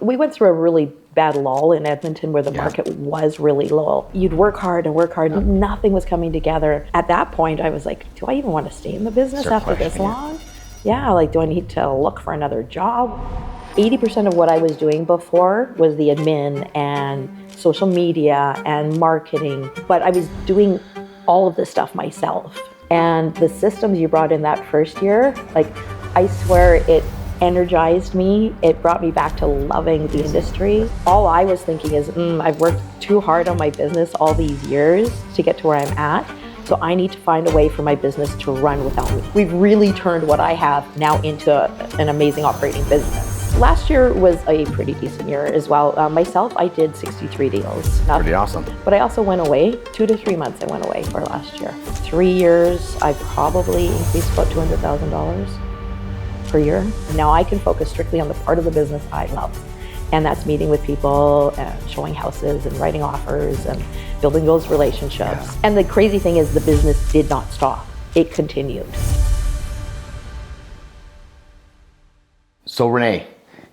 we went through a really bad lull in Edmonton where the market was really low. You'd work hard, and nothing was coming together. At that point, I was like, do I even want to stay in the business after this long? Yeah, like, do I need to look for another job? 80% of what I was doing before was the admin and social media and marketing, but I was doing all of this stuff myself. And the systems you brought in that first year, like, I swear it energized me. It brought me back to loving the industry. All I was thinking is, I've worked too hard on my business all these years to get to where I'm at. So I need to find a way for my business to run without me. We've really turned what I have now into an amazing operating business. Last year was a pretty decent year as well. Myself, I did 63 deals. Pretty awesome. But I also went away, 2 to 3 months I went away for last year. 3 years, I probably increased about $200,000 per year. Now I can focus strictly on the part of the business I love. And that's meeting with people and showing houses and writing offers and building those relationships. Yeah. And the crazy thing is the business did not stop. It continued. So Renee,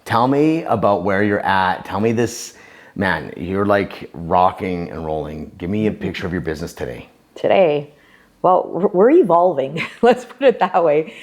tell me about where you're at. Tell me this, man, you're like rocking and rolling. Give me a picture of your business today. Today, well, we're evolving. Let's put it that way.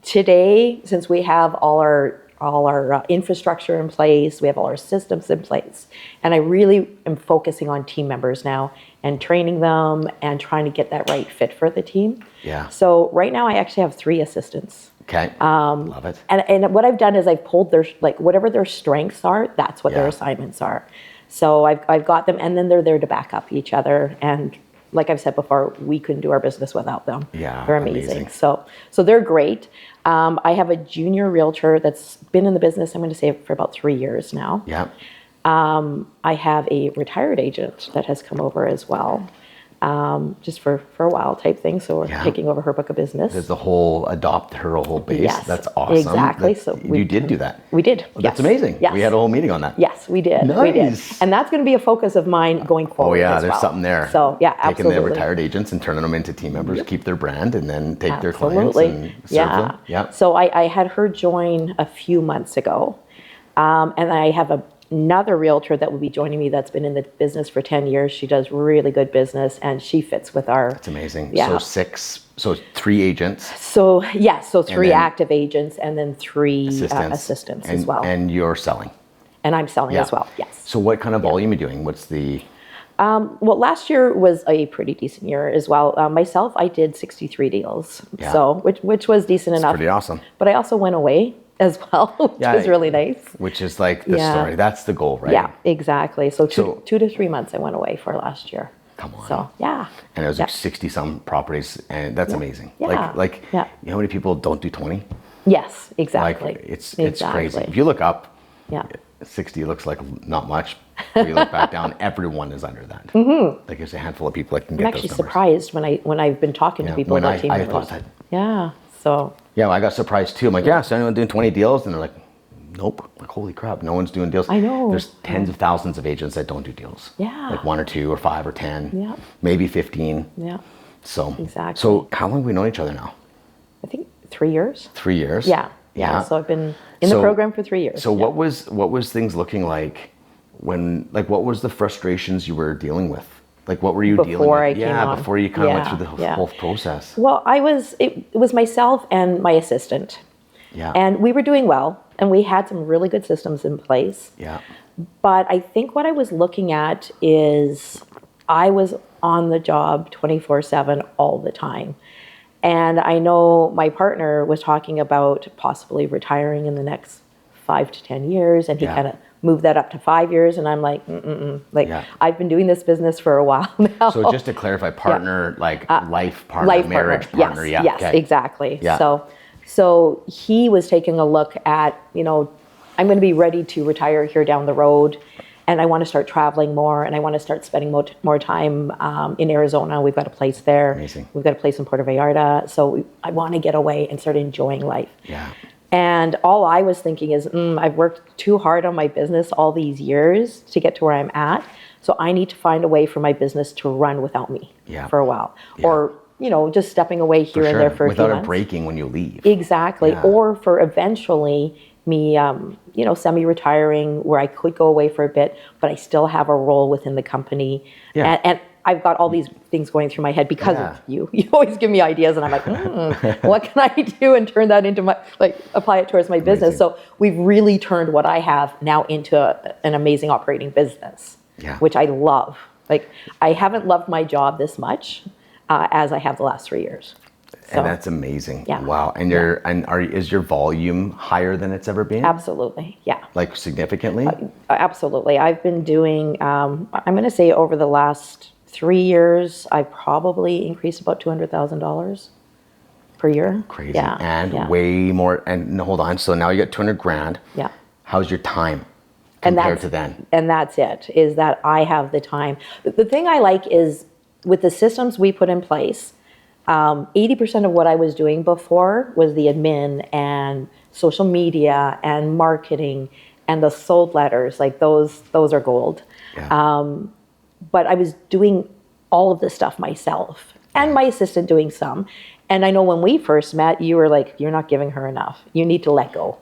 Today, since we have all our infrastructure in place, we have all our systems in place, and I really am focusing on team members now and training them and trying to get that right fit for the team. Yeah. So right now I actually have 3 assistants. Okay. Love it. And what I've done is I've pulled their, like, whatever their strengths are, that's what their assignments are. So I've got them, and then they're there to back up each other. And like I've said before, we couldn't do our business without them. Yeah, they're amazing. So they're great. I have a junior realtor that's been in the business, I'm going to say, for about 3 years now. Yeah. I have a retired agent that has come over as well, just for a while type thing. So we're taking over her book of business. There's the whole adopt her whole base. Yes, that's awesome. Exactly. You did do that. We did. Well, that's amazing. Yes. We had a whole meeting on that. Yes, we did. Nice. We did. And that's going to be a focus of mine going forward. Oh yeah, as there's well. something there. So yeah, absolutely. Taking the retired agents and turning them into team members, keep their brand, and then take their clients and serve them. Yeah. So I had her join a few months ago, and I have another realtor that will be joining me that's been in the business for 10 years. She does really good business, and she fits with our... That's amazing. Yeah. So 3 agents. So 3 active agents and then 3 assistants as well. And you're selling. And I'm selling as well, yes. So what kind of volume are you doing? What's the... Well, last year was a pretty decent year as well. Myself, I did 63 deals, so which was decent enough. Pretty awesome. But I also went away as well, which was really nice. Which is like the story. That's the goal, right? Yeah, exactly. So 2 to 3 months I went away for last year. Come on. So yeah. And it was like 60 some properties, and that's amazing. Yeah. Like you know how many people don't do 20? Yes, exactly. Like it's crazy. If you look up, 60 looks like not much. If you look back down, everyone is under that. Mm-hmm. Like there's a handful of people that can get those numbers. I'm actually surprised when I've been talking to people about team members. I thought that. Yeah. So. Yeah, well, I got surprised too. I'm like, so anyone doing 20 deals? And they're like, nope. Like, holy crap, no one's doing deals. I know. There's tens of thousands of agents that don't do deals. Yeah. Like 1 or 2 or 5 or 10. Yeah. Maybe 15. Yeah. So. Exactly. So how long have we known each other now? I think 3 years. 3 years? Yeah. So I've been in the program for 3 years. So what was things looking like when, like, what was the frustrations you were dealing with? Like, what were you dealing with? Before you kind of went through the whole process. Well, it was myself and my assistant. Yeah. And we were doing well, and we had some really good systems in place. Yeah. But I think what I was looking at is I was on the job 24/7 all the time. And I know my partner was talking about possibly retiring in the next 5 to 10 years, and he kind of moved that up to 5 years, and I'm like, I've been doing this business for a while now. So just to clarify, partner, like life partner, marriage partner. Yes, exactly. Yeah. So he was taking a look at, I'm going to be ready to retire here down the road, and I want to start traveling more, and I want to start spending more time in Arizona. We've got a place there. Amazing. We've got a place in Puerto Vallarta. So I want to get away and start enjoying life. Yeah. And all I was thinking is, I've worked too hard on my business all these years to get to where I'm at. So I need to find a way for my business to run without me for a while. Yeah. Or, just stepping away here and there for a few months. Without it breaking when you leave. Exactly. Yeah. Or for eventually me, semi-retiring where I could go away for a bit, but I still have a role within the company. Yeah. And I've got all these things going through my head because of you. You always give me ideas, and I'm like, what can I do and turn that into apply it towards my business. So we've really turned what I have now into an amazing operating business, which I love. Like, I haven't loved my job this much as I have the last 3 years. So, and that's amazing. Yeah. Wow. And is your volume higher than it's ever been? Absolutely. Yeah. Like significantly? Absolutely. I've been doing, I'm going to say over the last 3 years, I probably increased about $200,000 per year. Crazy. Yeah. And way more. And hold on. So now you got 200 grand. Yeah. How's your time compared to then? And that's it, is that I have the time. The thing I like is with the systems we put in place, 80% of what I was doing before was the admin and social media and marketing and the sold letters. Like those are gold. Yeah. But I was doing all of this stuff myself and my assistant doing some. And I know when we first met, you were like, you're not giving her enough. You need to let go.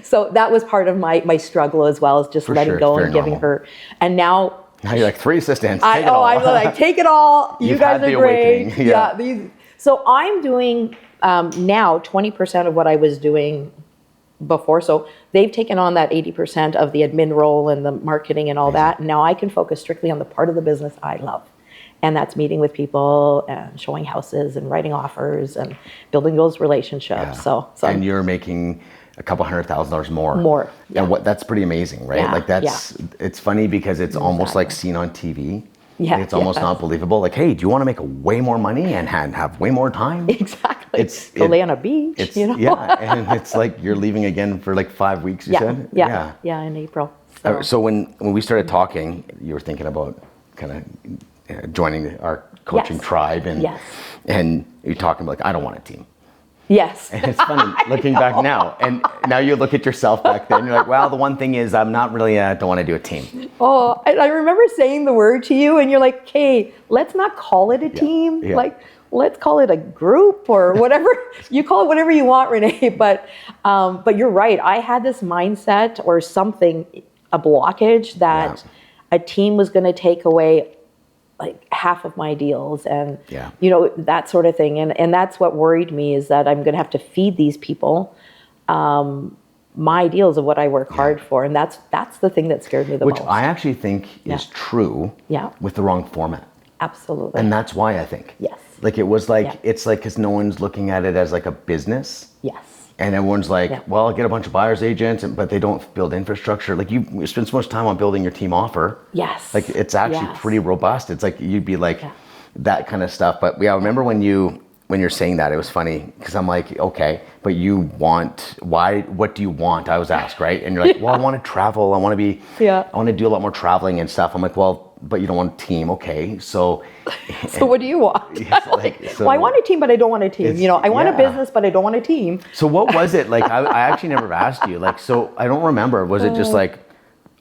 So that was part of my struggle as well, is just letting go and giving her. And now you're like 3 assistants. I'm like, take it all. You guys are great. Yeah. So I'm doing now 20% of what I was doing before. So they've taken on that 80% of the admin role and the marketing and all that. And now I can focus strictly on the part of the business I love. And that's meeting with people and showing houses and writing offers and building those relationships. Yeah. So and you're making a couple $100,000 more. More. Yeah. And that's pretty amazing, right? Yeah. Like it's funny because it's almost like seen on TV. Yeah. Like it's almost not believable. Like, hey, do you want to make way more money and have way more time? Exactly. Go lay on a beach, Yeah, and it's like you're leaving again for like 5 weeks, you said? Yeah, in April. So when we started talking, you were thinking about kind of joining our coaching tribe, and you're talking about, like, I don't want a team. Yes. And it's funny looking back now, and now you look at yourself back then, you're like, well, the one thing is I'm not really, don't want to do a team. Oh, I remember saying the word to you and you're like, okay, let's not call it a team. Yeah. Like, let's call it a group or whatever. You call it whatever you want, Renee. But you're right. I had this mindset or something, a blockage that a team was going to take away like half of my deals and, that sort of thing. And that's what worried me, is that I'm going to have to feed these people my ideals of what I work hard for. And that's the thing that scared me the most. Which I actually think is true with the wrong format. Absolutely. And that's why I think. Yes. Like it was like, it's like, because no one's looking at it as like a business. Yes. And everyone's like, well, I'll get a bunch of buyer's agents, but they don't build infrastructure. Like you spend so much time on building your team offer. Yes. Like it's actually pretty robust. It's like, you'd be like that kind of stuff. But I remember when you're saying that, it was funny because I'm like, okay, but what do you want? I was asked, right? And you're like, well, I want to travel. I want to be, I want to do a lot more traveling and stuff. I'm like, well, but you don't want a team. Okay. So what do you want? Well, I want a team, but I don't want a team. I want a business, but I don't want a team. So what was it? Like, I actually never asked you. Like, so I don't remember. Was it just like,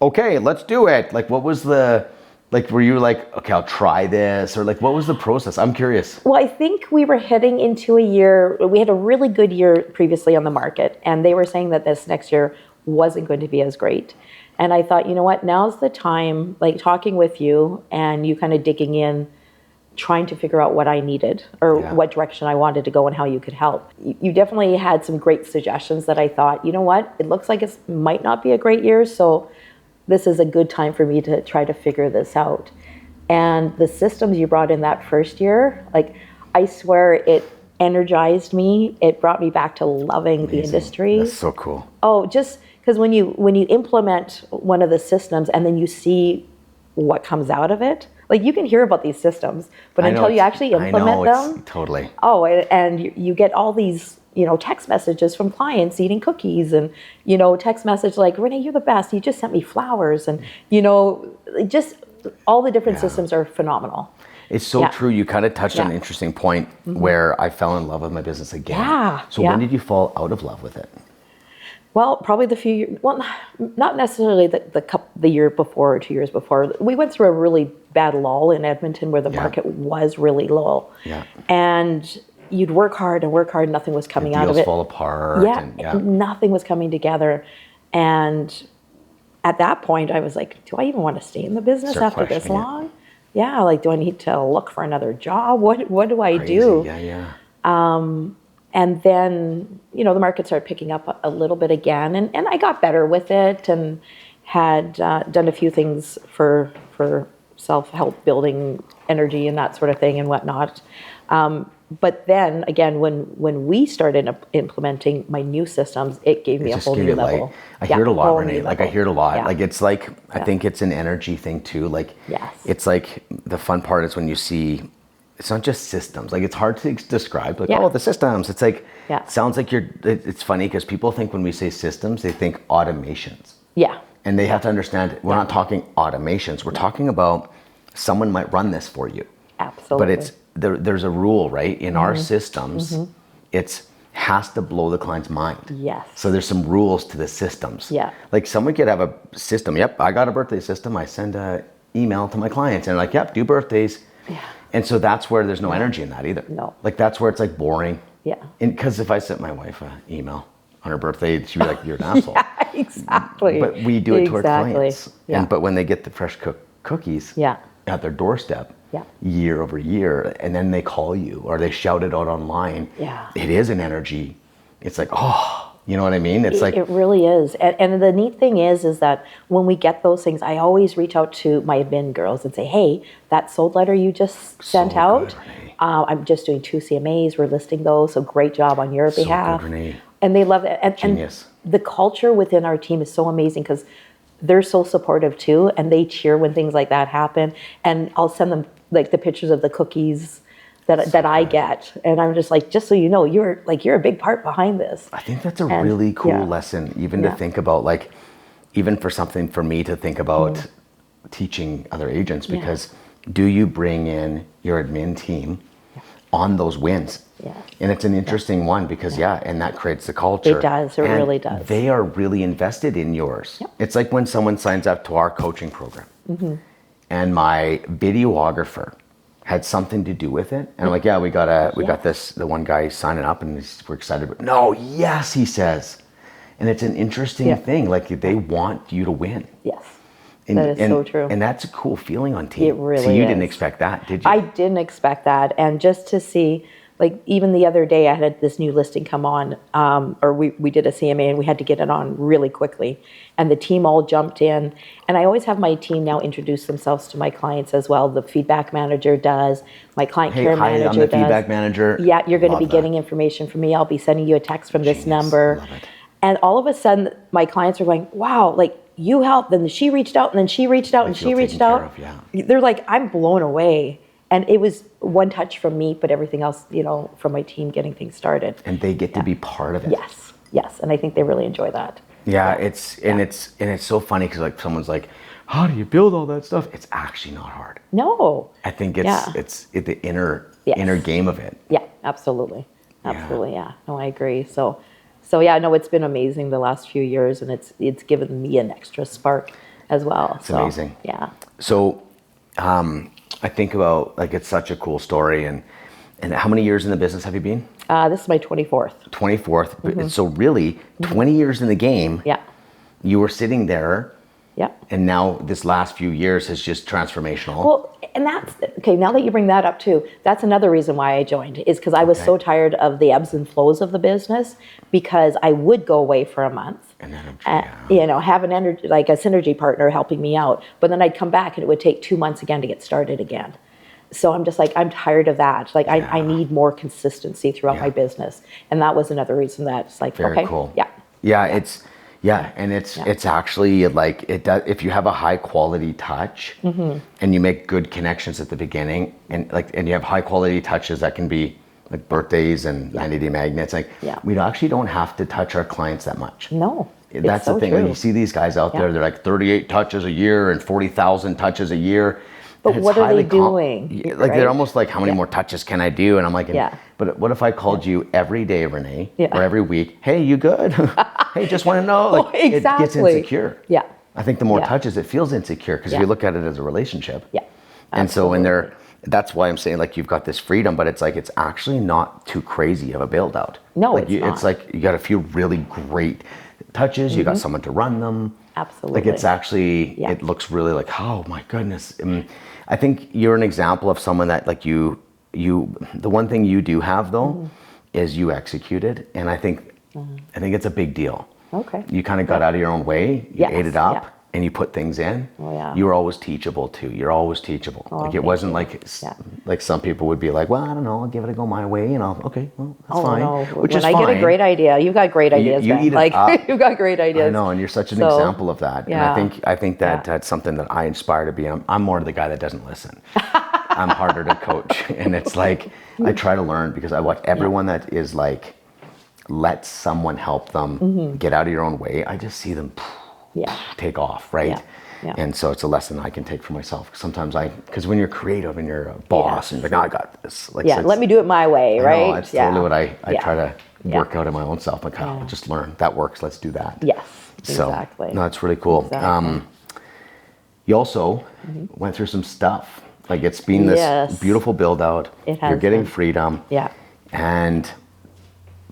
okay, let's do it? Like, what was were you like, okay, I'll try this? Or like, what was the process? I'm curious. Well, I think we were heading into a year, we had a really good year previously on the market, and they were saying that this next year wasn't going to be as great. And I thought, you know what, now's the time, like talking with you and you kind of digging in, trying to figure out what I needed or what direction I wanted to go and how you could help. You definitely had some great suggestions that I thought, you know what, it looks like it might not be a great year, so this is a good time for me to try to figure this out. And the systems you brought in that first year, like, I swear it energized me. It brought me back to loving the industry. That's so cool. Oh, just because when you implement one of the systems and then you see what comes out of it, like you can hear about these systems, but until you actually implement them, totally. Oh, and you get all these, text messages from clients eating cookies and, text message like, Renee, you're the best. You just sent me flowers. And, just all the different systems are phenomenal. It's so true. You kind of touched on an interesting point where I fell in love with my business again. Yeah. So when did you fall out of love with it? Well, probably not necessarily the year before or 2 years before. We went through a really bad lull in Edmonton where the market was really low. Yeah. And you'd work hard and work hard, nothing was coming out of Deals it. fall apart. Yeah, And nothing was coming together. And at that point, I was like, do I even want to stay in the business Start after this questioning it. long? Yeah, like, do I need to look for another job? What do I Crazy. do? Yeah. And then, the market started picking up a little bit again, and I got better with it and had done a few things for self-help, building energy and that sort of thing and whatnot. But then again, when we started implementing my new systems, it gave me a whole new level. I hear it a lot, whole Renee. new Like I level. hear it a lot. Yeah. Like it's like I think it's an energy thing too. Like Yes. it's like the fun part is when you see it's not just systems. Like it's hard to describe. Like Yeah. oh, the systems. It's like Yeah. sounds like it's funny because people think when we say systems, they think automations. Yeah. And they have to understand we're not talking automations. We're talking about someone might run this for you. Absolutely. But it's there's a rule, right? In our systems, it's has to blow the client's mind. Yes. So there's some rules to the systems. Yeah. Like someone could have a system. Yep, I got a birthday system. I send a email to my clients and they're like, yep, do birthdays. Yeah. And so that's where there's no energy in that either. No. Like that's where it's like boring. Yeah. And because if I sent my wife an email on her birthday, she'd be like, you're an asshole. Exactly. But we do it to our clients. Yeah. But when they get the fresh cookies Yeah. at their doorstep, Yeah. year over year, and then they call you or they shout it out online, Yeah. it is an energy. It's like, oh, you know what I mean? It's like, It really is. And the neat thing is that when we get those things, I always reach out to my admin girls and say, hey, that sold letter you just sent So out, good, Renee. I'm just doing 2 CMAs, we're listing those, so great job on your So behalf. good, Renee. And they love it. And Genius. the culture within our team is so amazing because they're so supportive too, and they cheer when things like that happen. And I'll send them like the pictures of the cookies that I get, and I'm just like, just so you know, you're a big part behind this. I think that's a really cool yeah. lesson, even to Yeah. think about, like, even for something for me to think about teaching other agents, because do you bring in your admin team on those wins? Yeah. And it's an interesting one because, and that creates the culture. It does. It And really does. They are really invested in yours. Yep. It's like when someone signs up to our coaching program and my videographer had something to do with it. And I'm like, we got the one guy signing up and we're excited. But no, yes, he says. And it's an interesting thing. Like they want you to win. Yes. And, That is so true. And that's a cool feeling on team. It really So you is. didn't expect that, did you? I didn't expect that. And just to see, like, even the other day I had this new listing come on, or we did a CMA and we had to get it on really quickly. And the team all jumped in. And I always have my team now introduce themselves to my clients as well. The feedback manager does, my client care Hi, manager I'm the does. feedback manager. Yeah, you're going to Love be that. getting information from me. I'll be sending you a text from this Genius. number. Love it. And all of a sudden, my clients are going, wow, like, you helped, then she reached out, and then she reached out, and feel she reached taken out. care of, They're like, I'm blown away. And it was one touch from me, but everything else, from my team getting things started. And they get to be part of it. Yes. And I think they really enjoy that. Yeah, it's so funny because like someone's like, how do you build all that stuff? It's actually not hard. No. I think Yeah. it's the inner Yes. game of it. Yeah, absolutely. Absolutely, yeah. No, I agree. So yeah, no, it's been amazing the last few years, and it's given me an extra spark as well. It's amazing. Yeah. So I think about, like, it's such a cool story. And how many years in the business have you been? This is my 24th. 24th. But so really 20 years in the game. Yeah. You were sitting there. Yeah. And now this last few years is just transformational. Well, and that's, okay, now that you bring that up too, that's another reason why I joined, is because I was so tired of the ebbs and flows of the business, because I would go away for a month. And then, have an energy, like a synergy partner helping me out. But then I'd come back and it would take 2 months again to get started again. So I'm just like, I'm tired of that. Like I need more consistency throughout my business. And that was another reason that it's like, very okay, cool. Yeah. It's actually like it does. If you have a high quality touch and you make good connections at the beginning, and you have high quality touches that can be like birthdays and 90-day magnets. Like we actually don't have to touch our clients that much. No. That's the thing. True. Like you see these guys out there, they're like 38 touches a year and 40,000 touches a year. But And what it's are they highly doing? like right? they're almost like, how many more touches can I do? And I'm like, but what if I called you every day, Renee, or every week? Hey, you good? Hey, just want to know. Like it gets insecure. Yeah. I think the more touches, it feels insecure because if you look at it as a relationship. Yeah. And so when they're that's why I'm saying like you've got this freedom, but it's like it's actually not too crazy of a build out. No, like it's not. It's like you got a few really great touches. You got someone to run them. Absolutely. Like it's actually it looks really like, oh my goodness. I think you're an example of someone that like you the one thing you do have though is you executed, and I think it's a big deal. Okay. You kind of got out of your own way. You ate it up. Yeah. And you put things in. Oh, yeah. You were always teachable too. You're always teachable. Oh, like it wasn't you. like some people would be like, well, I don't know, I'll give it a go my way, and that's fine. No. Which when is I fine. get a great idea, you've got great ideas. You Ben. eat it like up. you've got great ideas. I know, and you're such an example of that. Yeah. And I think that's something that I aspire to be. I'm more the guy that doesn't listen. I'm harder to coach, and it's like I try to learn because I watch everyone that is like, let someone help them get out of your own way. I just see them take off, right? Yeah. And so it's a lesson I can take for myself. Sometimes because when you're creative and you're a boss and you're like, no, I got this. Like, let me do it my way, right? I know, it's totally what I try to work out in my own self. Like, just learn. That works. Let's do that. Yes, So, exactly. no, it's really cool. Exactly. You also went through some stuff. Like it's been this beautiful build out. It has You're getting been. freedom. Yeah. And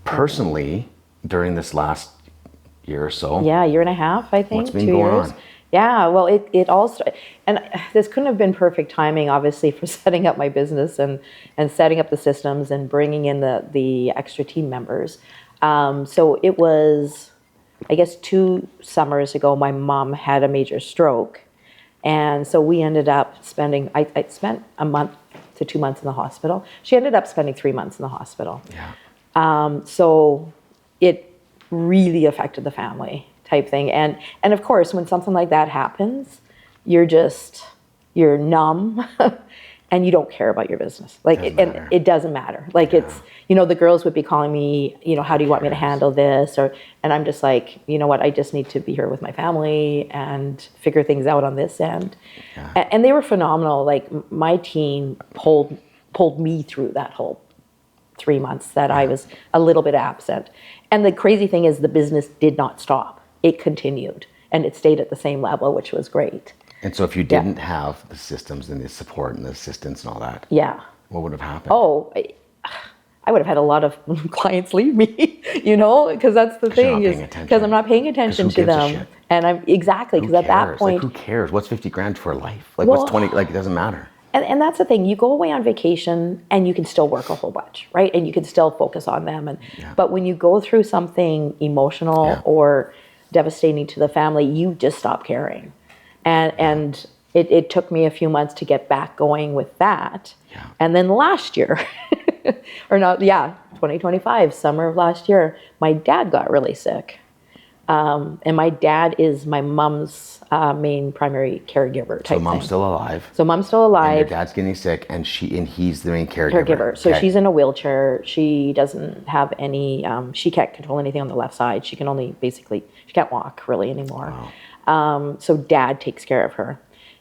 personally, during this last year or so. Yeah, year and a half, I think. What's been 2 going years. on? Yeah, well, it all started, and this couldn't have been perfect timing, obviously, for setting up my business and setting up the systems and bringing in the extra team members. So it was, I guess, 2 summers ago, my mom had a major stroke. And so we ended up spending, I spent a month to 2 months in the hospital. She ended up spending 3 months in the hospital. Yeah. So it really affected the family type thing. And of course, when something like that happens, you're numb and you don't care about your business. Like, it doesn't matter. Like it's, the girls would be calling me, how do you want me to handle this? And I'm just like, you know what, I just need to be here with my family and figure things out on this end. Yeah. And they were phenomenal. Like my team pulled me through that whole 3 months that I was a little bit absent. And the crazy thing is the business did not stop. It continued and it stayed at the same level, which was great. And so if you didn't have the systems and the support and the assistance and all that, what would have happened? Oh, I would have had a lot of clients leave me, because that's the thing is because I'm not paying attention to them. And I'm because at that point, like, who cares? What's $50,000 for life? Like what's 20? Like it doesn't matter. And that's the thing. You go away on vacation and you can still work a whole bunch, right? And you can still focus on them. But when you go through something emotional or devastating to the family, you just stop caring. And it took me a few months to get back going with that. Yeah. And then last year, 2025, summer of last year, my dad got really sick. And my dad is my mom's main primary caregiver type thing. So mom's still alive. And your dad's getting sick, and he's the main caregiver. So she's in a wheelchair. She doesn't have any. She can't control anything on the left side. She can only she can't walk really anymore. Wow. So dad takes care of her,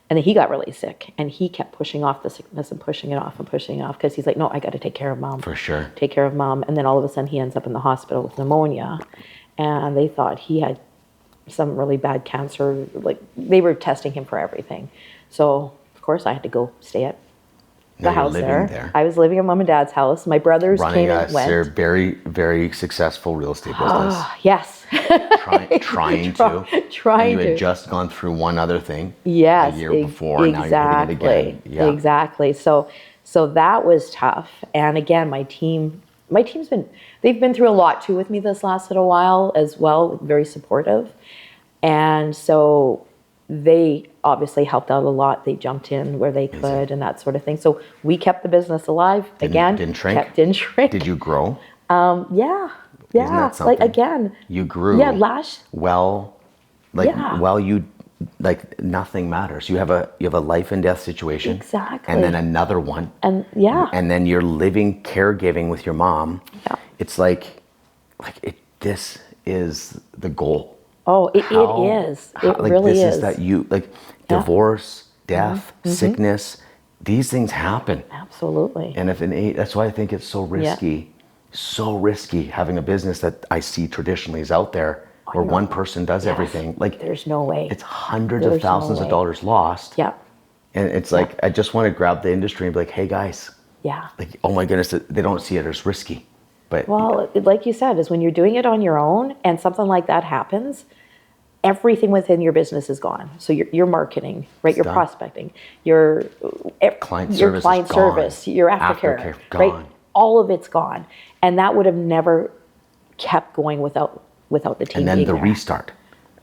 and then he got really sick, and he kept pushing off the sickness and pushing it off because he's like, no, I got to take care of mom. For sure. Take care of mom, and then all of a sudden he ends up in the hospital with pneumonia. And they thought he had some really bad cancer. Like they were testing him for everything. So of course I had to go stay at the house there. I was living at mom and dad's house. My brothers came and went. Running a very, very successful real estate business. Yes. Trying to. And you had just gone through one other thing. Yes. A year before. Exactly. Now you're hitting it again. Yeah. Exactly. So that was tough. And again, my team's they've been through a lot too with me this last little while as well, very supportive. And so they obviously helped out a lot. They jumped in where they could and that sort of thing. So we kept the business alive. Didn't shrink? Didn't shrink. Did you grow? Yeah. Isn't that something? Like again. You grew. Yeah, nothing matters. You have a life and death situation. Exactly. And then another one. And then you're living caregiving with your mom. Yeah. It's this is the goal. Oh, it is. It really is. This is that divorce, death, sickness, these things happen. Absolutely. And that's why I think it's so risky having a business that I see traditionally is out there where one person does everything. Like there's no way. It's hundreds of thousands of dollars lost. Yeah. And it's like, I just want to grab the industry and be like, hey guys, Yeah. like, oh my goodness, they don't see it as risky. But Well, like you said, is when you're doing it on your own and something like that happens, everything within your business is gone. So your marketing, right? Your done. prospecting, your Client your service client is gone. service, your aftercare, Aftercare, right? gone. All of it's gone, and that would have never kept going without the team. and then being the there. restart.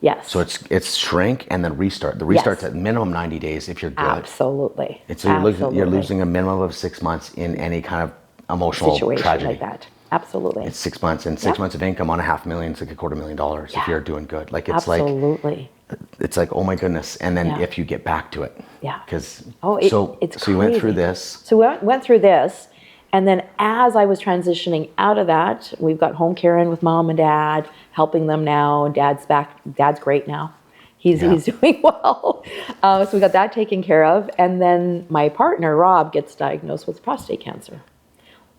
Yes. So it's shrink and then restart. The restart's at minimum 90 days if you're good. Absolutely. And so you're losing a minimum of 6 months in any kind of emotional situation tragedy. like that. Absolutely. It's 6 months, and 6 months of income on $500,000, it's like $250,000 if you're doing good. Like it's Absolutely. it's like, oh my goodness. And then Yeah. if you get back to it. Yeah. Because it's so you went through crazy. this. So we went through this, and then as I was transitioning out of that, we've got home care in with mom and dad, helping them now. Dad's back. Dad's great now. He's doing well. So we got that taken care of, and then my partner Rob gets diagnosed with prostate cancer,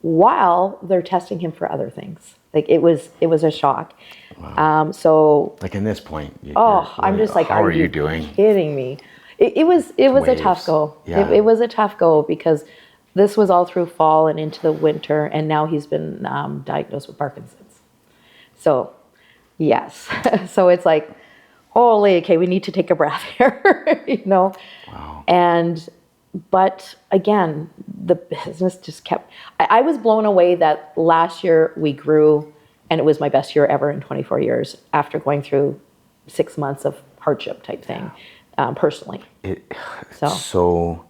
while they're testing him for other things. Like it was a shock. Wow. So Like in this point. I'm just like, how are you doing? Kidding me? It was a tough go. Yeah. It was a tough go because this was all through fall and into the winter, and now he's been diagnosed with Parkinson's. So, yes. So it's like, holy, okay, we need to take a breath here, you know? Wow. But again, the business just kept, I was blown away that last year we grew, and it was my best year ever in 24 years after going through 6 months of hardship type thing, personally. It's so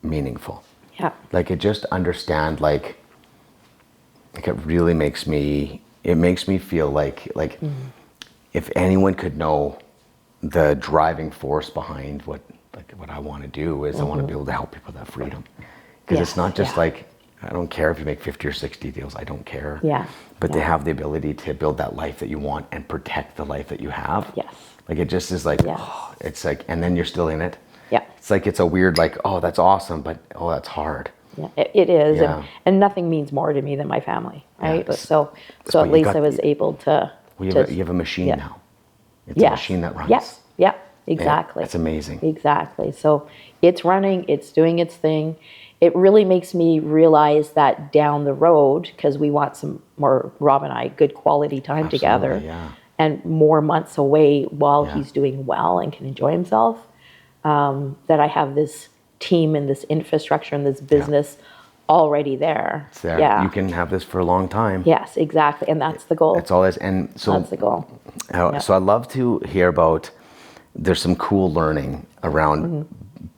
meaningful. Yeah. Like it just understand, like it really makes me feel like if anyone could know the driving force behind what I want to do is I want to be able to help people that freedom. Because it's not just like, I don't care if you make 50 or 60 deals, I don't care. Yeah. But they have the ability to build that life that you want and protect the life that you have. Yes. Like it just is like, it's like, and then you're still in it. Yeah. It's like, it's a weird, like, oh, that's awesome, but oh, that's hard. Yeah, it is. Yeah. And nothing means more to me than my family, right? Yes. So at least I was able to. Well, you have a machine now. It's a machine that runs. Yes. Yeah, exactly. It's amazing. Exactly. So it's running, it's doing its thing. It really makes me realize that down the road, because we want some more, Rob and I, good quality time together. Yeah. And more months away while he's doing well and can enjoy himself, that I have this team and this infrastructure and this business already there. It's there. Yeah. You can have this for a long time. Yes, exactly. And that's the goal. That's all it is. And so That's the goal. So I'd love to hear about, there's some cool learning around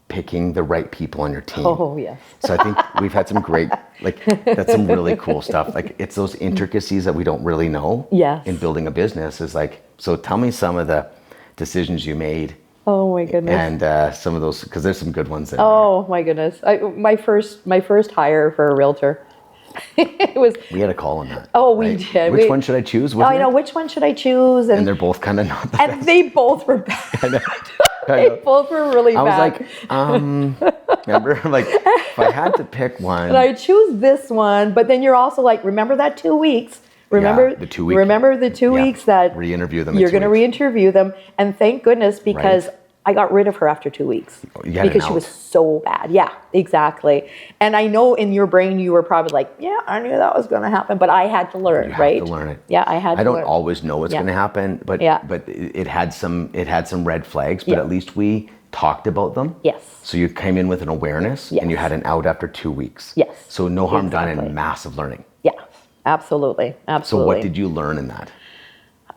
picking the right people on your team. Oh, yes. So I think we've had some great, that's some really cool stuff. Like it's those intricacies that we don't really know in building a business is like, so tell me some of the decisions you made. Oh my goodness. And some of those, because there's some good ones there. Oh my goodness. My first hire for a realtor. It was. We had a call on that. Oh, we did. Which one should I choose? Oh, I know, which one should I choose? And they're both kind of not the best. And they both were bad. They both were really bad. I was like, remember, like, if I had to pick one. And I choose this one, but then you're also like, remember that 2 weeks? Remember the 2 week. Remember the 2 weeks that re-interview them. You're going to re-interview them, and thank goodness because I got rid of her after 2 weeks because she was so bad. Yeah, exactly. And I know in your brain you were probably like, yeah, I knew that was going to happen, but I had to learn, right? You have to learn it. Yeah, I had to learn. I don't always know what's going to happen, but it had some red flags, but at least we talked about them. Yes. So you came in with an awareness and you had an out after 2 weeks. Yes. So no harm done and massive learning. Yeah, absolutely. So what did you learn in that?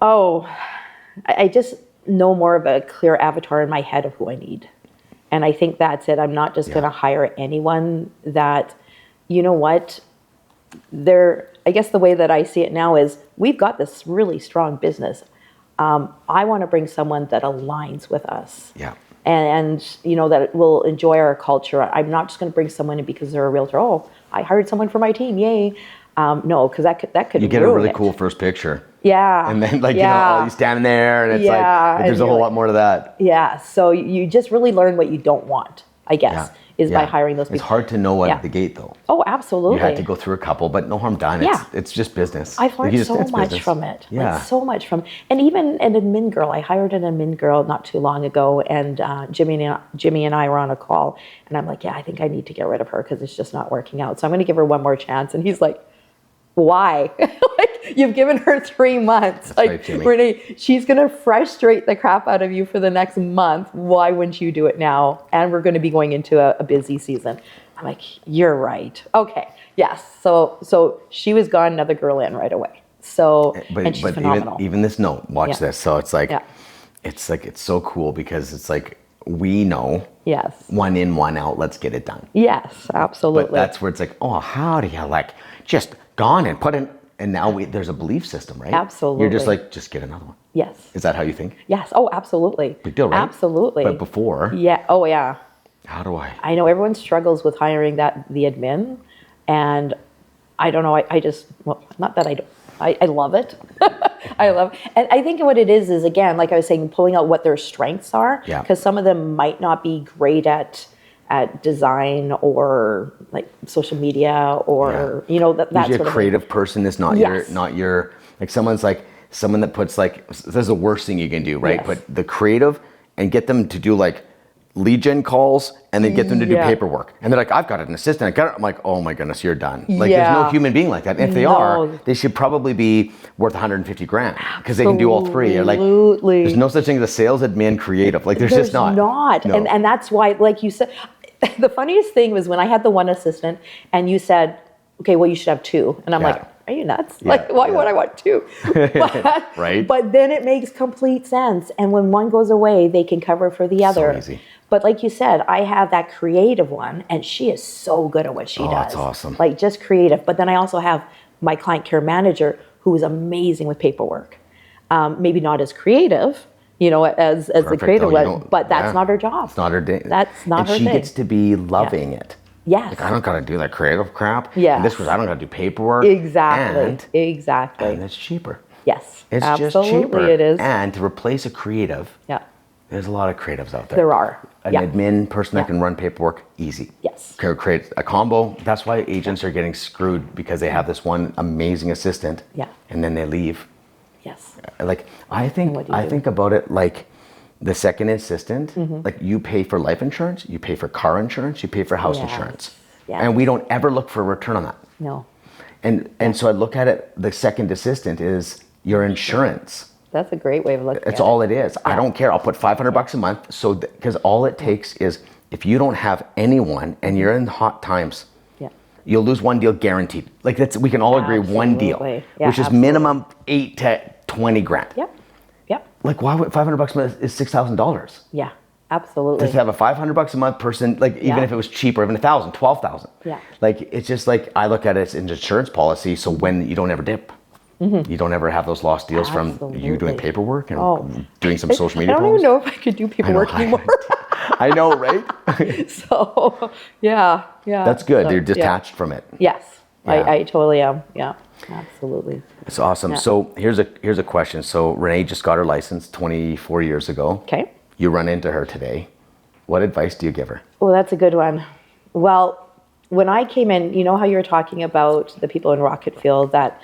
Oh, I just know more of a clear avatar in my head of who I need. And I think that's it. I'm not just going to hire anyone that, you know what, I guess the way that I see it now is we've got this really strong business. I want to bring someone that aligns with us. Yeah. And you know, that will enjoy our culture. I'm not just going to bring someone in because they're a realtor. Oh, I hired someone for my team. Yay. No, because that could you get a really cool first picture. Yeah. And then you know, you standing there and it's like, but there's a whole lot more to that. Yeah. So you just really learn what you don't want, I guess, is by hiring those people. It's hard to know at the gate, though. Oh, absolutely. You had to go through a couple, but no harm done. It's just business. I've learned so much from it. Yeah. Like, so much from, and even an admin girl. I hired an admin girl not too long ago, and Jimmy and I were on a call, and I'm like, yeah, I think I need to get rid of her because it's just not working out. So I'm going to give her one more chance. And he's like, why? Like, you've given her 3 months. That's like, right, Jimmy. Renee, she's going to frustrate the crap out of you for the next month. Why wouldn't you do it now? And we're going to be going into a busy season. I'm like, you're right. Okay. Yes. So she was gone, another girl in right away. So, and she's phenomenal. Even this note, watch this. So it's like, it's so cool because it's like, we know. Yes. 1 in, 1 out. Let's get it done. Yes, absolutely. But that's where it's like, oh, how do you like just gone and put in, and now there's a belief system, right? Absolutely. You're just like, just get another one. Yes. Is that how you think? Yes. Oh, absolutely. Big deal, right? Absolutely. But before. Yeah. Oh, yeah. How do I? I know everyone struggles with hiring the admin, and I don't know. I just, well, not that I don't. I love it. I love, and I think what it is again, like I was saying, pulling out what their strengths are. Yeah. Because some of them might not be great at design or like social media or that Usually sort a of creative person is not your like someone that puts like, this is the worst thing you can do, right? Yes. But the creative, and get them to do like lead gen calls, and then get them to do paperwork. And they're like, I've got an assistant. I got it. I'm like, oh my goodness, you're done. Like there's no human being like that. And if they are, they should probably be worth 150 grand because they can do all three. Or like, there's no such thing as a sales admin creative. Like there's just not. No. And that's why, like you said, the funniest thing was when I had the one assistant and you said, okay, well, you should have 2. And I'm like, are you nuts? Like, why would I want 2? But, right. But then it makes complete sense. And when one goes away, they can cover for the other. So easy. But like you said, I have that creative one, and she is so good at what she does. That's awesome. Like just creative. But then I also have my client care manager, who is amazing with paperwork. Maybe not as creative, as the creative one, but that's not her job. It's not her day. That's not her thing. And she gets to be loving it. Yes. Like, I don't got to do that creative crap. Yes. And this was, I don't got to do paperwork. Exactly. Exactly. And it's cheaper. Yes. It's absolutely just cheaper. It is. And to replace a creative, there's a lot of creatives out there. There are. An admin person that can run paperwork, easy. Yes. Create a combo. That's why agents are getting screwed, because they have this one amazing assistant. Yeah. And then they leave. Yes. Like I think about it like the second assistant, like you pay for life insurance, you pay for car insurance, you pay for house insurance. Yes. And we don't ever look for a return on that. No. And so I look at it, the second assistant is your insurance. That's a great way of looking at it. It's all it is. I don't care. I'll put $500 a month. So, because all it takes is, if you don't have anyone and you're in hot times, you'll lose one deal guaranteed. Like we can all agree, one deal, which is minimum 8 to 20 grand. Yep. Like why would $500 a month is $6,000? Yeah, absolutely. To have a $500 a month person, like even if it was cheaper, even 1,000, 12,000. Yeah. Like it's just like, I look at it as an insurance policy. So when you don't ever dip. You don't ever have those lost deals from you doing paperwork and doing some social media. I don't even know if I could do paperwork anymore. I know, right? So, yeah. That's good. You're detached from it. Yes, I totally am. Yeah, absolutely. It's awesome. Yeah. So here's a question. So Renee just got her license 24 years ago. Okay. You run into her today. What advice do you give her? Well, that's a good one. Well, when I came in, you know how you were talking about the people in Rocket Field that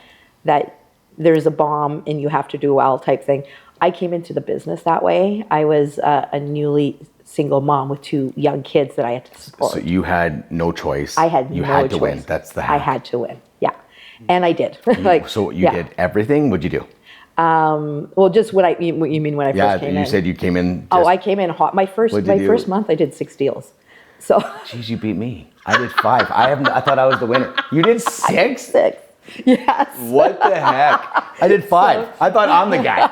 there's a bomb and you have to do well type thing. I came into the business that way. I was a newly single mom with 2 young kids that I had to support. So you had no choice. I had you no had to choice. win. That's the hack. I had to win. Yeah, and I did. So you did everything. What'd you do? Well, just what you mean when I first came in. Yeah, you said you came in. I came in hot. My first month, I did 6 deals. So. Jeez, you beat me. I did 5. I thought I was the winner. You did 6? I did 6. Yes. What the heck? I did 5. I thought I'm the guy.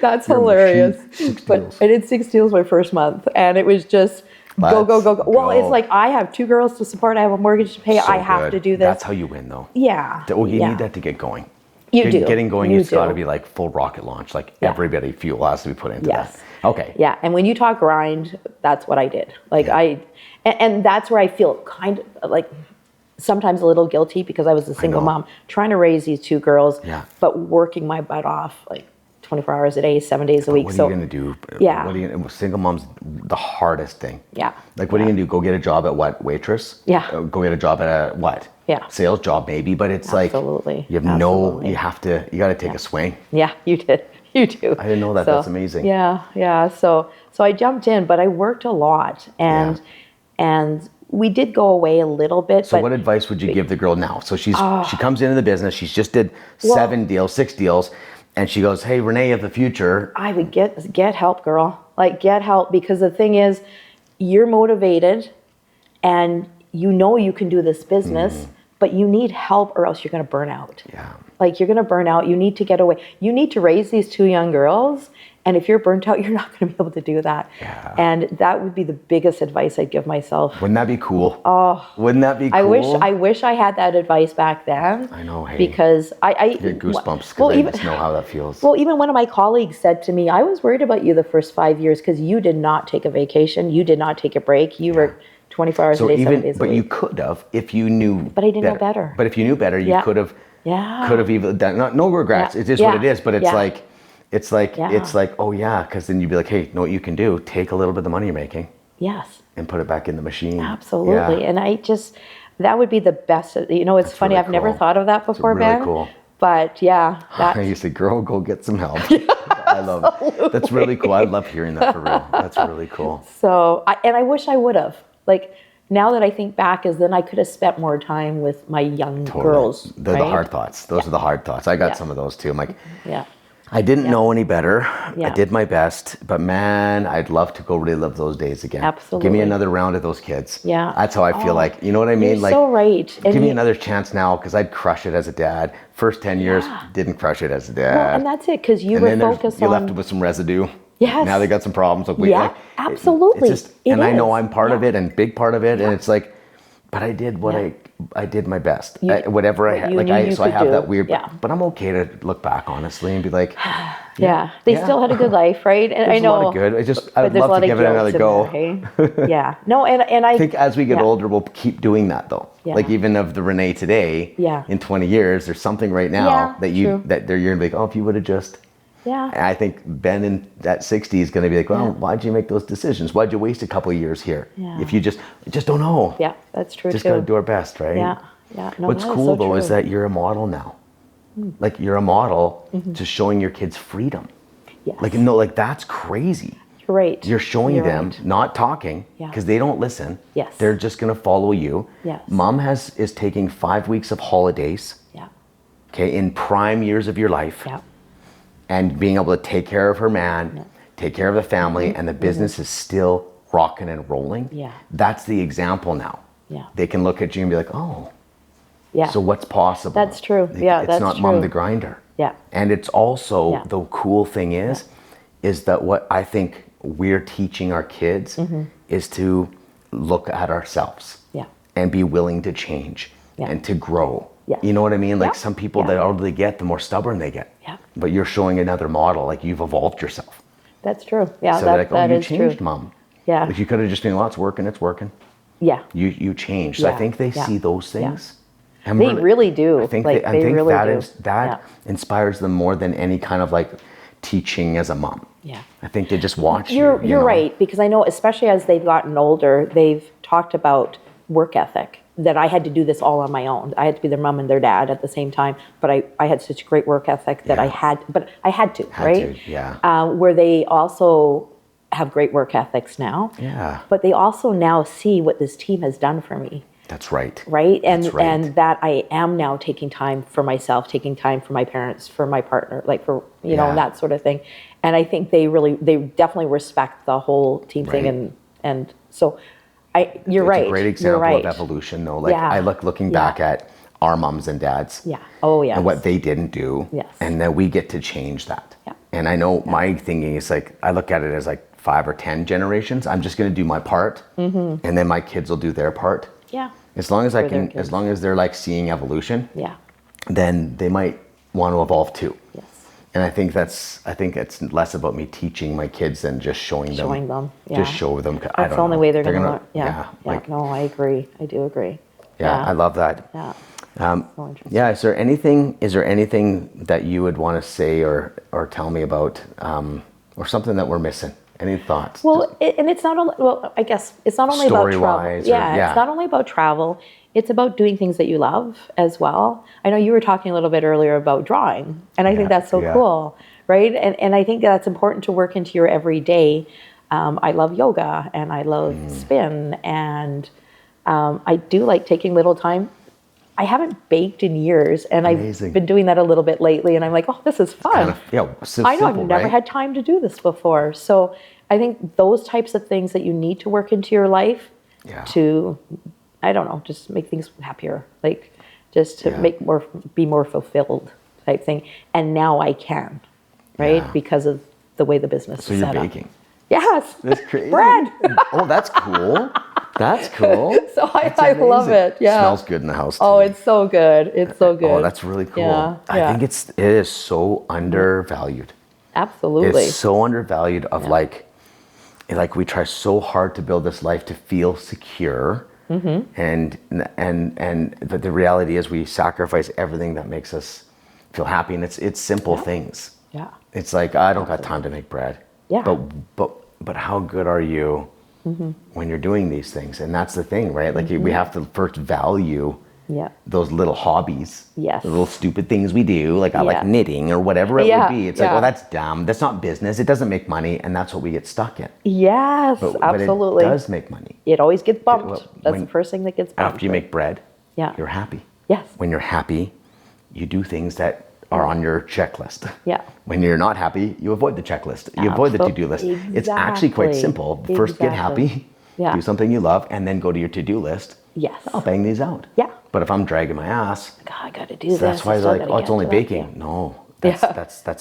That's hilarious. But I did 6 deals my first month, and it was just go. Well, it's like I have 2 girls to support. I have a mortgage to pay. I have to do this. That's how you win, though. Yeah. You need that to get going. You do. Getting going, it's got to be like full rocket launch. Like everybody fuel has to be put into that. Okay. Yeah, and when you talk grind, that's what I did. Like and that's where I feel kind of like sometimes a little guilty because I was a single mom trying to raise these 2 girls, but working my butt off like 24 hours a day, 7 days a week. What are So you going to do? Yeah. What are you gonna, single mom's the hardest thing. Yeah. Like, what are you going to do? Go get a job at what? Waitress? Yeah. Go get a job at a what? Yeah. Sales job maybe, but it's Absolutely. like, you have Absolutely. you got to take a swing. Yeah, you did. You do. I didn't know that. That's amazing. Yeah. So I jumped in, but I worked a lot, and we did go away a little bit. So but what advice would you give the girl now? So she comes into the business. She's just did 6 deals, and she goes, "Hey, Renee of the future." I would get help, girl. Like, get help, because the thing is, you're motivated, and you know you can do this business, but you need help, or else you're going to burn out. Yeah. Like, you're going to burn out. You need to get away. You need to raise these 2 young girls. And if you're burnt out, you're not going to be able to do that. Yeah. And that would be the biggest advice I'd give myself. Wouldn't that be cool? Oh, wouldn't that be cool? I wish I had that advice back then. I know, hey. Because I get goosebumps because I just know how that feels. Well, even one of my colleagues said to me, I was worried about you the first 5 years because you did not take a vacation. You did not take a break. You were 24 hours a day, 7 days a week. But you could have if you knew. But I didn't know better. But if you knew better, you could have. Yeah. Could have even done. No regrets. It is what it is. But it's like. It's like, oh yeah, because then you'd be like, hey, know what you can do? Take a little bit of the money you're making. Yes. And put it back in the machine. Absolutely. Yeah. And that would be the best. You know, it's funny. Really I've never thought of that before, it's really Ben. Cool. But yeah. I used to, girl, go get some help. I love it. That's really cool. I love hearing that for real. That's really cool. So, I wish I would have. Like, now that I think back, is then I could have spent more time with my young girls. They're the hard thoughts. Those are the hard thoughts. I got some of those too. I'm like, I didn't know any better. I did my best, but man, I'd love to go relive those days again. Absolutely. Give me another round of those kids. Yeah. That's how I feel like, you know what I mean? You're like, so right. Give me another chance now, because I'd crush it as a dad. First 10 years, didn't crush it as a dad. Well, and that's it, because you were focused on... You left it with some residue. Yes. Now they got some problems. Absolutely. It's just, I know I'm part of it and big part of it, and it's like, but I did what I did my best. Whatever I had, I have that weird. But I'm okay to look back honestly and be like, they still had a good life, right? And I know a lot of good. I'd love to give it another go. No, and I think as we get older, we'll keep doing that though. Like even of the Renee today, in 20 years, there's something right now that you're gonna be like, oh, if you would have just. Yeah. And I think Ben in that 60 is going to be like, well, why'd you make those decisions? Why'd you waste a couple of years here? Yeah. If you just don't know. Yeah, that's true. Just got to do our best, right? Yeah. No, what's cool though is that you're a model now. Like you're a model to showing your kids freedom. Yes. Like that's crazy. You're right. You're showing them, not talking, because they don't listen. Yes. They're just going to follow you. Yes. Mom is taking 5 weeks of holidays. Yeah. Okay, in prime years of your life. Yeah. And being able to take care of her man, take care of the family, and the business is still rocking and rolling. Yeah. That's the example now. Yeah. They can look at you and be like, oh, yeah. So what's possible? That's true. Yeah, it's not Mom the grinder. Yeah. And it's also, the cool thing is that what I think we're teaching our kids is to look at ourselves and be willing to change and to grow. Yeah. You know what I mean? Like some people, the older they get, the more stubborn they get. Yeah. But you're showing another model, like you've evolved yourself. That's true. Yeah, so that you is changed, true. Mom. Yeah. If you could have just been, well, it's working. Yeah. You changed. So I think they see those things. Yeah. They really do. I think they really do. That inspires them more than any kind of like teaching as a mom. Yeah. I think they just watch You're you know? right, because I know, especially as they've gotten older, they've talked about work ethic, that I had to do this all on my own. I had to be their mom and their dad at the same time, but I had such great work ethic that I had to, right? Where they also have great work ethics now. Yeah. But they also now see what this team has done for me. That's right. Right? And that I am now taking time for myself, taking time for my parents, for my partner, like for, you know, that sort of thing. And I think they definitely respect the whole team thing. And so you're right. It's a great example of evolution though. Like I looking back at our moms and dads. Yeah. Oh yeah. And what they didn't do. Yes. And then we get to change that. Yeah. And I know my thinking is like, I look at it as like 5 or 10 generations. I'm just going to do my part. And then my kids will do their part. Yeah. As long as as long as they're like seeing evolution. Yeah. Then they might want to evolve too. Yes. And I think it's less about me teaching my kids than just showing them. Yeah. Just show them. That's the only way they're going to learn. Yeah. No, I agree. I do agree. Yeah, I love that. Yeah. So interesting. Yeah. Is there anything that you would want to say or tell me about, or something that we're missing? Any thoughts? Well, and it's not only, well, I guess it's not only about travel. Story-wise, It's not only about travel. It's about doing things that you love as well. I know you were talking a little bit earlier about drawing, and I think that's so cool, right? And I think that's important to work into your everyday. I love yoga, and I love spin, and I do like taking little time. I haven't baked in years, and I've been doing that a little bit lately, and I'm like, oh, this is fun. I know I've never had time to do this before. So I think those types of things that you need to work into your life to, I don't know, just make things happier, like just to be more fulfilled type thing. And now I can, right? Because of the way the business is set up. So you're baking? Yes. That's crazy. Bread. Oh, that's cool. That's cool. So I love it. Yeah. It smells good in the house too. Oh, it's so good. It's so good. Oh, that's really cool. Yeah. I think it is so undervalued. Absolutely. It's so undervalued of like we try so hard to build this life to feel secure. And but the reality is we sacrifice everything that makes us feel happy, and it's simple things. Yeah. It's like, I don't got time to make bread. Yeah. But how good are you when you're doing these things? And that's the thing, right? Like we have to first value those little hobbies, the little stupid things we do. Like I like knitting or whatever it would be. It's like, well, that's dumb. That's not business. It doesn't make money. And that's what we get stuck in. Yes, absolutely. But it does make money. It always gets bumped. That's the first thing that gets bumped. After you make bread, you're happy. Yes. When you're happy, you do things that are on your checklist. Yeah. When you're not happy, you avoid the checklist. You avoid the to-do list. Exactly. It's actually quite simple. First get happy, do something you love, and then go to your to-do list. Yes. I'll bang these out. Yeah. But if I'm dragging my ass, God, I got to do this. That's why it's like, oh, it's only baking. No, that's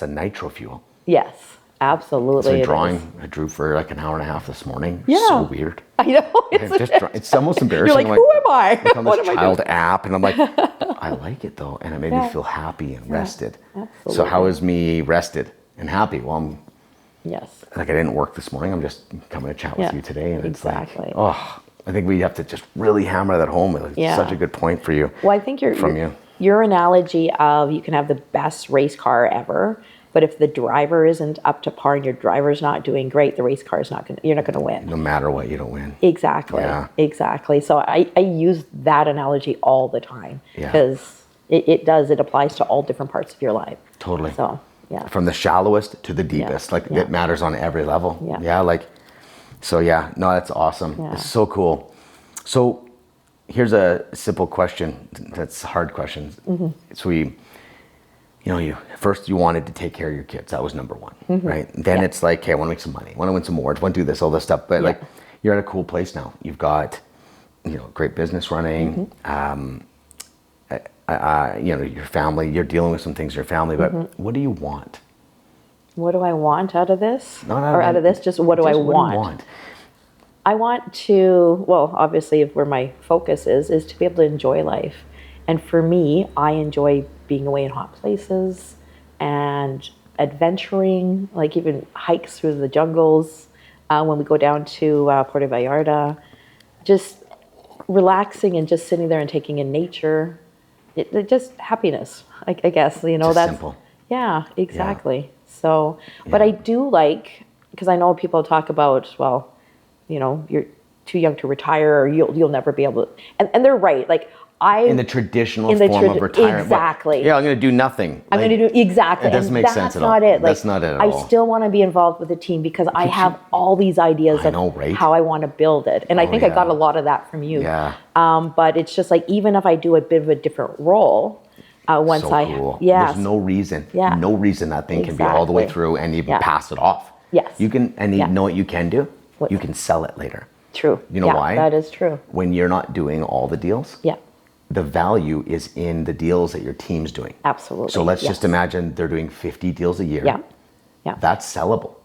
a nitro fuel. Yes, absolutely. So I drew for like an hour and a half this morning. Yeah. So weird. I know. It's almost embarrassing. You're like, who am I? I'm on this child app, and I'm like, I like it though, and it made me feel happy and rested. Absolutely. So how is me rested and happy? Well, I'm like, I didn't work this morning. I'm just coming to chat with you today, and it's like, oh, I think we have to just really hammer that home. It's such a good point for you. Well, I think your analogy of you can have the best race car ever, but if the driver isn't up to par and your driver's not doing great, the race car is you're not going to win. No matter what, you don't win. Exactly. Yeah. Exactly. So I use that analogy all the time because it applies to all different parts of your life. Totally. So, yeah. From the shallowest to the deepest, it matters on every level. Yeah. No, that's awesome. Yeah. It's so cool. So here's a simple question. That's a hard question. So you wanted to take care of your kids. That was number one, right? Then it's like, hey, I want to make some money. I want to win some awards. I want to do this, all this stuff. But like, you're at a cool place now. You've got, great business running. Your family. You're dealing with some things in your family. But what do you want? What do I want out of this? Out of this, just what do I want? What do you want? I want to, well, obviously where my focus is to be able to enjoy life. And for me, I enjoy being away in hot places and adventuring, like even hikes through the jungles when we go down to Puerto Vallarta, just relaxing and just sitting there and taking in nature. It just happiness, I guess, just that's simple. Yeah, exactly. Yeah. So, but I do like, because I know people talk about, well, you're too young to retire, or you'll never be able to, and they're right. Like in the traditional form of retirement. Exactly. I'm going to do nothing. I'm going to do exactly. It doesn't make sense at all. That's not it. That's not it at all. I still want to be involved with the team because I have all these ideas of how I want to build it, and I think I got a lot of that from you. Yeah. But it's just like, even if I do a bit of a different role, once so cool. There's no reason that thing can be all the way through and even pass it off. Yes. You can, and you know what you can do? You can sell it later. True. You know why? That is true. When you're not doing all the deals, the value is in the deals that your team's doing. Absolutely. So let's just imagine they're doing 50 deals a year. Yeah. That's sellable.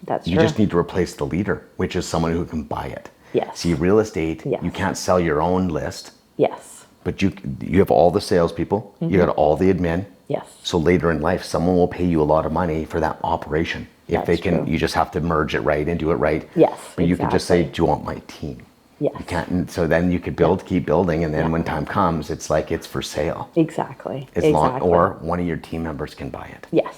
That's true. You just need to replace the leader, which is someone who can buy it. Yes. See, real estate, you can't sell your own list. Yes. But you have all the salespeople, you got all the admin. Yes. So later in life, someone will pay you a lot of money for that operation. If they can, you just have to merge it right and do it right. Yes. But you can just say, do you want my team? Yes. You can't, and so then you could build, keep building, and then when time comes, it's like it's for sale. Exactly. Or one of your team members can buy it. Yes.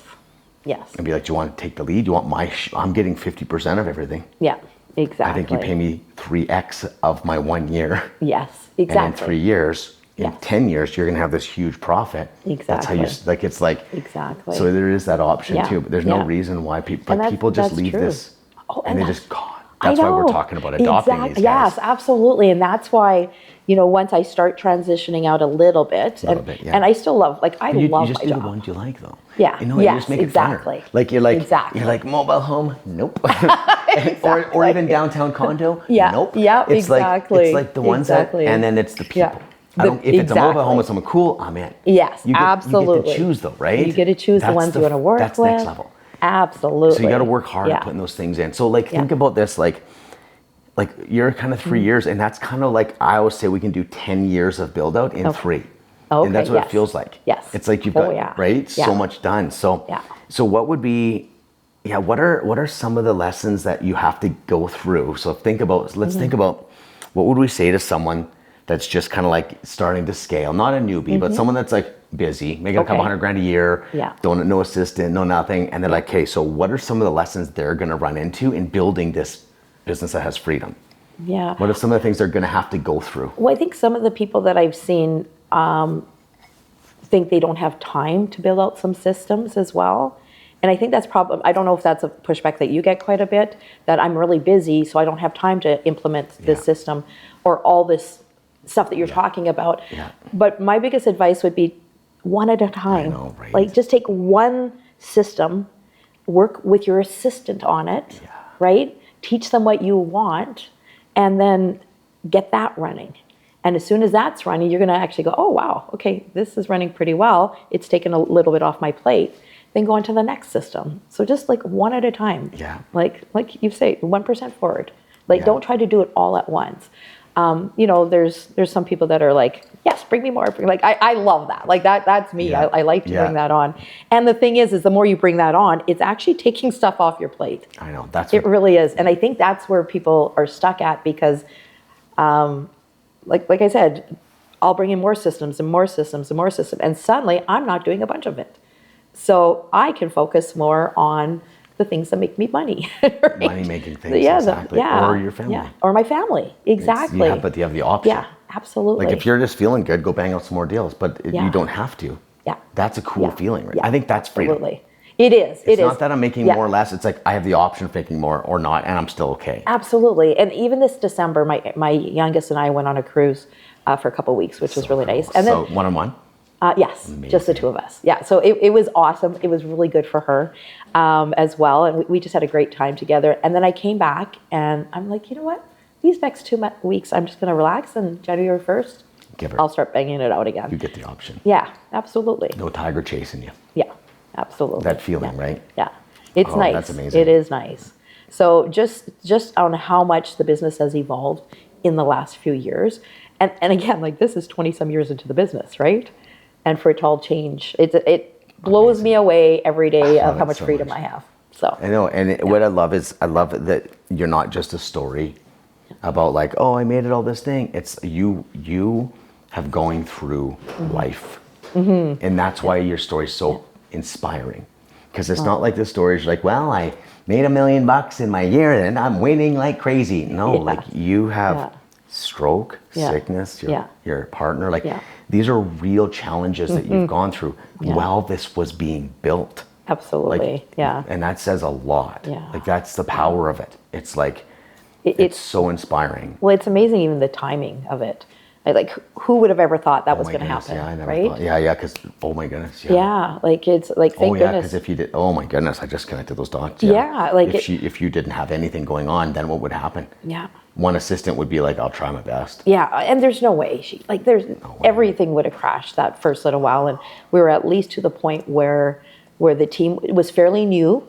Yes. And be like, do you want to take the lead? Do you want I'm getting 50% of everything. Yeah, exactly. I think you pay me 3x of my 1 year. Yes, exactly. And in 3 years, in 10 years, you're going to have this huge profit. Exactly. That's how you, like, it's like, exactly. So there is that option too, but there's no reason why people just leave true. this and they just, God. I That's why we're know. talking about adopting these guys. Yes, absolutely. And that's why, once I start transitioning out a little bit, and I still love, like, I love my job. You just do the ones you like, though. Yeah. You just make it funner. Like, you're like mobile home? Nope. Exactly. or even downtown condo? Yeah. Nope. Yeah, it's exactly. It's like the ones and then it's the people. Yeah. If it's a mobile home with someone cool, I'm in. Yes, absolutely. You get to choose, though, right? You get to choose the ones you want to work with. That's next level. Absolutely. So you got to work hard at putting those things in. So, like, think about this, like you're kind of 3 years, and that's kind of like, I always say we can do 10 years of build out in 3. Okay, and that's what it feels like. Yes. It's like you've got, right? So much done. So, so what would be, what are some of the lessons that you have to go through? So think about, let's think about, what would we say to someone that's just kind of like starting to scale, not a newbie, but someone that's like busy, making a couple $100,000 a year, no assistant, no nothing. And they're like, okay, so what are some of the lessons they're going to run into in building this business that has freedom? Yeah. What are some of the things they're going to have to go through? Well, I think some of the people that I've seen think they don't have time to build out some systems as well. And I think that's probably, I don't know if that's a pushback that you get quite a bit, that I'm really busy, so I don't have time to implement this system or all this stuff that you're talking about. Yeah. But my biggest advice would be one at a time. I know, right? Like, just take one system, work with your assistant on it, right? Teach them what you want, and then get that running. And as soon as that's running, you're going to actually go, oh, wow, okay, this is running pretty well. It's taken a little bit off my plate. Then go on to the next system. So just like one at a time. Yeah. Like you say, 1% forward. Like, don't try to do it all at once. There's some people that are like, yes, bring me more. Like, I love that. Like, that's me. I like to bring that on. And the thing is the more you bring that on, it's actually taking stuff off your plate. I know. It really is. And I think that's where people are stuck at, because like I said, I'll bring in more systems and more systems and more systems, and suddenly I'm not doing a bunch of it. So I can focus more on the things that make me money. Right? Money-making things, exactly. Or your family. Yeah, or my family, exactly. But you have the option. Yeah, absolutely. Like, if you're just feeling good, go bang out some more deals, but you don't have to. Yeah. That's a cool feeling, right? Yeah. I think that's freedom. Absolutely. It is. It's not that I'm making more or less. It's like I have the option of making more or not, and I'm still okay. Absolutely. And even this December, my youngest and I went on a cruise for a couple of weeks, which was really nice. And so one-on-one? Yes, amazing. Just the two of us. Yeah, so it was awesome. It was really good for her as well. And we just had a great time together. And then I came back and I'm like, you know what? These next 2 weeks, I'm just going to relax. And January 1st, I'll start banging it out again. You get the option. Yeah, absolutely. No tiger chasing you. Yeah, absolutely. That feeling, right? Yeah, it's nice. That's amazing. It is nice. So just on how much the business has evolved in the last few years. And again, like, this is 20 some years into the business, right? And for it to all change, it blows me away every day of how much freedom I have. So I know, and what I love that you're not just a story about like, oh, I made it all this thing. It's you have going through life, and that's why your story is so inspiring. Because it's not like the stories like, well, I made $1 million in my year and I'm winning like crazy. No, like, you have stroke, sickness, your partner, like these are real challenges that you've gone through while this was being built. Absolutely. Like, and that says a lot. Like, that's the power of it. It's like, it's so inspiring. Well, it's amazing, even the timing of it. Like, who would have ever thought that was going to happen? Yeah, I never right? thought. Yeah, because, oh my goodness. Yeah, like, it's like, thank goodness. Because if you did, oh my goodness, I just connected those dots. Yeah, like, if you didn't have anything going on, then what would happen? Yeah. One assistant would be like, I'll try my best. Yeah, and there's no way everything would have crashed that first little while, and we were at least to the point where the team was fairly new,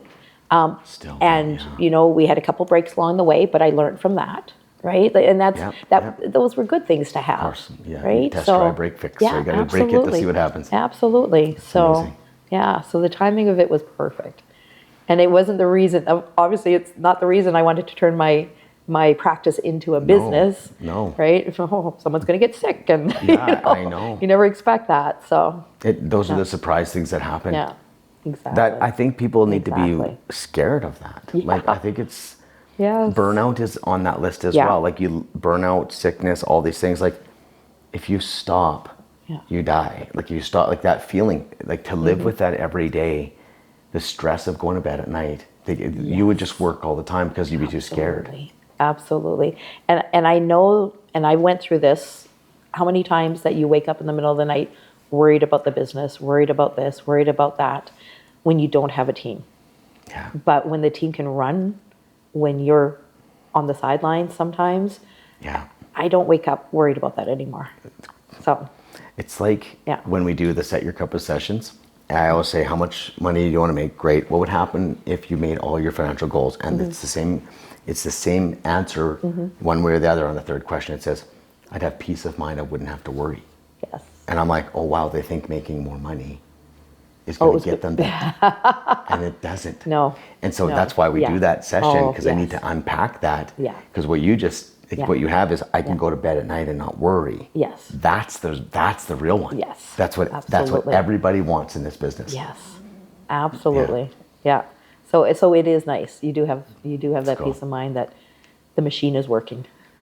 we had a couple breaks along the way, but I learned from that, right? And those were good things to have. Of course, right? Test, try, break, fix. So you got to break it to see what happens. Absolutely. So the timing of it was perfect, and it wasn't the reason. Obviously, it's not the reason I wanted to turn my my practice into a business. No. Right? Oh, someone's going to get sick, and Yeah, I know. you never expect that. So Those are the surprise things that happen. yeah, exactly. That I think people need to Exactly. be scared of that. Yeah. Like I think it's Yes. burnout is on that list as Yeah. well. Like burnout, sickness, all these things. Like if you stop, Yeah. you die. Like you stop, like that feeling, like to live with that every day, the stress of going to bed at night. You would just work all the time because you'd be too scared. Absolutely. And I know, and I went through this, how many times that you wake up in the middle of the night worried about the business, worried about this, worried about that, when you don't have a team. Yeah. But when the team can run, when you're on the sidelines sometimes, Yeah. I don't wake up worried about that anymore. So It's like Yeah. when we do the Set Your Cup of sessions, I always say, how much money do you want to make? Great. What would happen if you made all your financial goals? And it's the same answer one way or the other on the third question. It says, I'd have peace of mind. I wouldn't have to worry. yes. And I'm like, oh, wow, they think making more money is going to get them there. And it doesn't. No. And so No. that's why we Yeah. do that session, Oh, because I need yes. to unpack that. Yeah. Because what you just, Yeah. what you have is I can go to bed at night and not worry. Yes. That's the real one. Yes. That's what Absolutely. everybody wants in this business. Yes. Absolutely. Yeah. So it is nice. You do have that cool. peace of mind that the machine is working.